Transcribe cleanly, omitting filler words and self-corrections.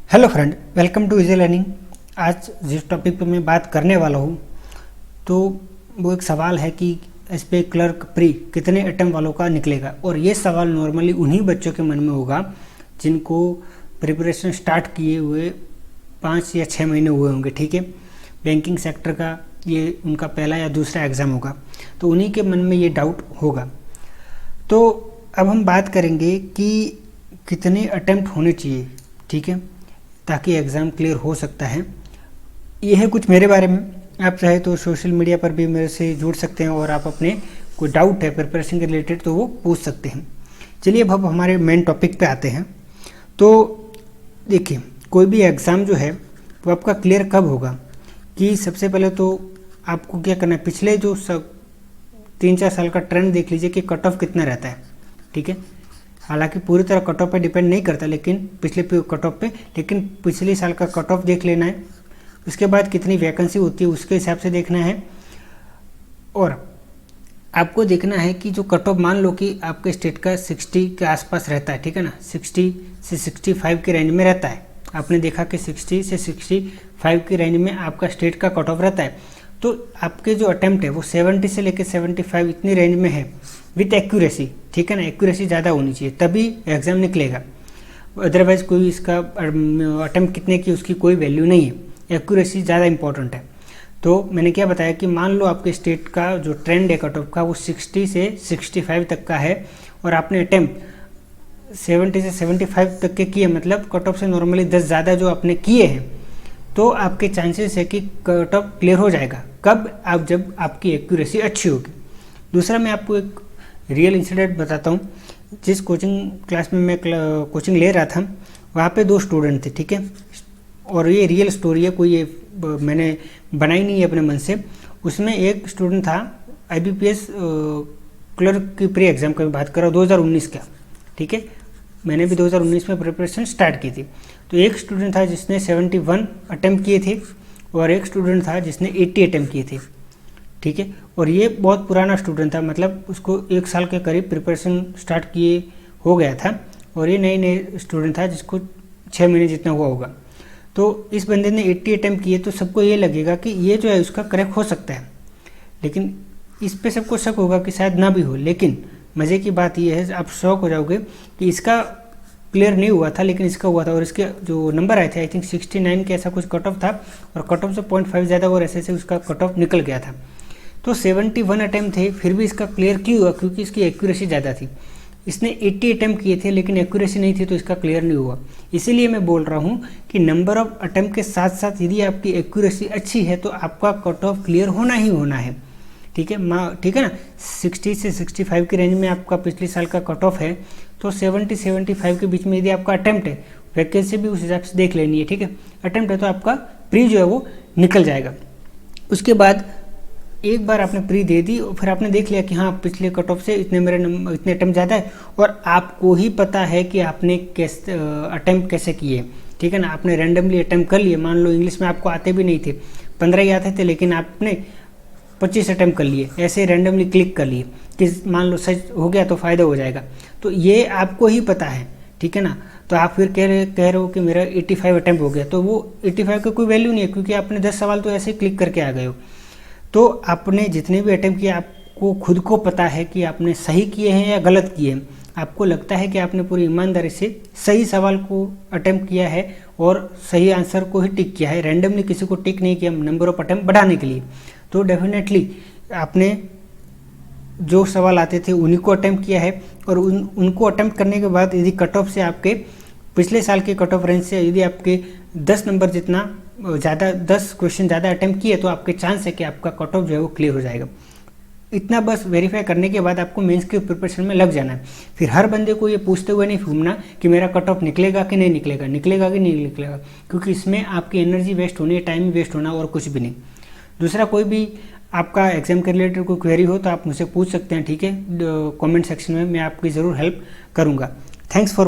Hello friend, welcome to easy learning. आज जिस topic पे मैं बात करने वाला हूँ तो वो एक सवाल है कि एसबीआई क्लर्क प्री कितने अटेम्प्ट वालों का निकलेगा। और ये सवाल नॉर्मली उन्हीं बच्चों के मन में होगा जिनको प्रिपरेशन स्टार्ट किए हुए 5 या 6 महीने हुए होंगे। ठीक है, बैंकिंग सेक्टर का ये उनका पहला या दूसरा एग्ज़ाम होगा, तो उन्हीं के मन में ये डाउट होगा। तो अब हम बात करेंगे कि कितने अटेम्प्ट होने चाहिए, ठीक है, ताकि एग्ज़ाम क्लियर हो सकता है। ये है कुछ मेरे बारे में। आप चाहे तो सोशल मीडिया पर भी मेरे से जुड़ सकते हैं और आप अपने कोई डाउट है प्रिपरेशन के रिलेटेड तो वो पूछ सकते हैं। चलिए अब हमारे मेन टॉपिक पे आते हैं। तो देखिए, कोई भी एग्ज़ाम जो है वो आपका क्लियर कब होगा कि सबसे पहले तो आपको क्या करना है, पिछले जो 3-4 साल का ट्रेंड देख लीजिए कि कट ऑफ कितना रहता है। ठीक है, हालांकि पूरी तरह कट ऑफ पे डिपेंड नहीं करता, लेकिन पिछले कट ऑफ पे, लेकिन पिछले साल का कट ऑफ देख लेना है। उसके बाद कितनी वैकेंसी होती है उसके हिसाब से देखना है। और आपको देखना है कि जो कट ऑफ, मान लो कि आपके स्टेट का 60 के आसपास रहता है, ठीक है ना, 60 से 65 के रेंज में रहता है। आपने देखा कि 60 से 65 की रेंज में आपका स्टेट का कट ऑफ रहता है, तो आपके जो अटेम्प्ट है वो 70 से लेकर 75 इतनी रेंज में है विथ एक्यूरेसी। ठीक है ना, एक्यूरेसी ज़्यादा होनी चाहिए तभी एग्ज़ाम निकलेगा। अदरवाइज कोई इसका अटेम्प्ट कितने की उसकी कोई वैल्यू नहीं है, एक्यूरेसी ज़्यादा इंपॉर्टेंट है। तो मैंने क्या बताया कि मान लो आपके स्टेट का जो ट्रेंड है कट ऑफ का वो 60 से 65 तक का है और आपने अटेम्प्ट 70 से 75 तक के किए, मतलब कट ऑफ से नॉर्मली 10 ज़्यादा जो आपने किए हैं, तो आपके चांसेस है कि कट ऑफ क्लियर हो जाएगा। कब? आप जब आपकी एक्यूरेसी अच्छी होगी। दूसरा, मैं आपको एक रियल इंसिडेंट बताता हूँ। जिस कोचिंग क्लास में मैं कोचिंग ले रहा था वहाँ पे 2 स्टूडेंट थे, ठीक है, और ये रियल स्टोरी है, कोई ये मैंने बनाई नहीं है अपने मन से। उसमें एक स्टूडेंट था IBPS क्लर्क की प्री एग्ज़ाम का बात कर रहा हूँ, 2019 का। ठीक है, मैंने भी 2019 में प्रिपरेशन स्टार्ट की थी। तो एक स्टूडेंट था जिसने 71 अटैम्प्ट किए थे और एक स्टूडेंट था जिसने 80 अटैम्प्ट किए थे। ठीक है, और ये बहुत पुराना स्टूडेंट था, मतलब उसको 1 साल के करीब प्रिपरेशन स्टार्ट किए हो गया था, और ये नए स्टूडेंट था जिसको 6 महीने जितना हुआ होगा। तो इस बंदे ने 80 अटैम्प्ट किए, तो सबको ये लगेगा कि ये जो है उसका करेक्ट हो सकता है, लेकिन इस पे सबको शक होगा कि शायद ना भी हो। लेकिन मज़े की बात ये है, आप शॉक हो जाओगे कि इसका क्लियर नहीं हुआ था लेकिन इसका हुआ था, और इसके जो नंबर आए थे आई थिंक 69 के ऐसा कुछ कट ऑफ था, और कट ऑफ से 0.5 ज़्यादा और ऐसे से उसका कट ऑफ निकल गया था। तो 71 अटैम्प्ट थे, फिर भी इसका क्लियर क्यों हुआ? क्योंकि इसकी एक्यूरेसी ज़्यादा थी। इसने 80 अटैम्प्ट किए थे लेकिन एक्यूरेसी नहीं थी, तो इसका क्लियर नहीं हुआ। इसीलिए मैं बोल रहा हूँ कि नंबर ऑफ अटैम्प्ट के साथ साथ यदि आपकी एक्यूरेसी अच्छी है तो आपका कट ऑफ क्लियर होना ही होना है। ठीक है, ठीक है ना, 60 से 65 की रेंज में आपका पिछले साल का कट ऑफ है, तो 70-75 के बीच में यदि आपका अटैम्प्ट है, वैकेंसी भी उस हिसाब से देख लेनी है। ठीक है, अटैम्प्ट है तो आपका प्री जो है वो निकल जाएगा। उसके बाद एक बार आपने प्री दे दी और फिर आपने देख लिया कि हाँ पिछले कट ऑफ से इतने मेरे इतने अटैम्प्ट ज़्यादा है, और आपको ही पता है कि आपने कैसे अटैम्प्ट कैसे किए। ठीक है ना, आपने रैंडमली अटैम्प्ट कर लिए। मान लो इंग्लिश में आपको आते भी नहीं थे, 15 ही आते थे, लेकिन आपने 25 अटैम्प्ट कर लिए, ऐसे रैंडमली क्लिक कर लिए कि मान लो सच हो गया तो फ़ायदा हो जाएगा। तो ये आपको ही पता है, ठीक है ना। तो आप फिर कह रहे हो कि मेरा 85 अटैम्प्ट हो गया, तो वो 85 का कोई वैल्यू नहीं है, क्योंकि आपने 10 सवाल तो ऐसे ही क्लिक करके आ गए हो। तो आपने जितने भी अटैम्प्ट किए आपको खुद को पता है कि आपने सही किए हैं या गलत किए हैं। आपको लगता है कि आपने पूरी ईमानदारी से सही सवाल को अटैम्प्ट किया है और सही आंसर को ही टिक किया है, रैंडमली किसी को टिक नहीं किया नंबर ऑफ अटैम्प्ट बढ़ाने के लिए। तो डेफिनेटली आपने जो सवाल आते थे उन्हीं को अटैम्प्ट किया है, और उनको अटैम्प्ट करने के बाद यदि कट ऑफ से आपके पिछले साल के कट ऑफ रेंज से यदि आपके 10 नंबर जितना ज़्यादा, 10 क्वेश्चन ज़्यादा अटैम्प्ट किए, तो आपके चांस है कि आपका कट ऑफ जो है वो क्लियर हो जाएगा। इतना बस वेरीफाई करने के बाद आपको मेंस के प्रिपरेशन में लग जाना है। फिर हर बंदे को ये पूछते हुए नहीं घूमना कि मेरा कट ऑफ निकलेगा कि नहीं निकलेगा, निकलेगा कि नहीं निकलेगा, क्योंकि इसमें आपकी एनर्जी वेस्ट होनी है, टाइम वेस्ट होना, और कुछ भी नहीं। दूसरा, कोई भी आपका एग्जाम के रिलेटेड कोई क्वेरी हो तो आप मुझसे पूछ सकते हैं, ठीक है, कमेंट सेक्शन में, मैं आपकी ज़रूर हेल्प करूँगा। Thanks for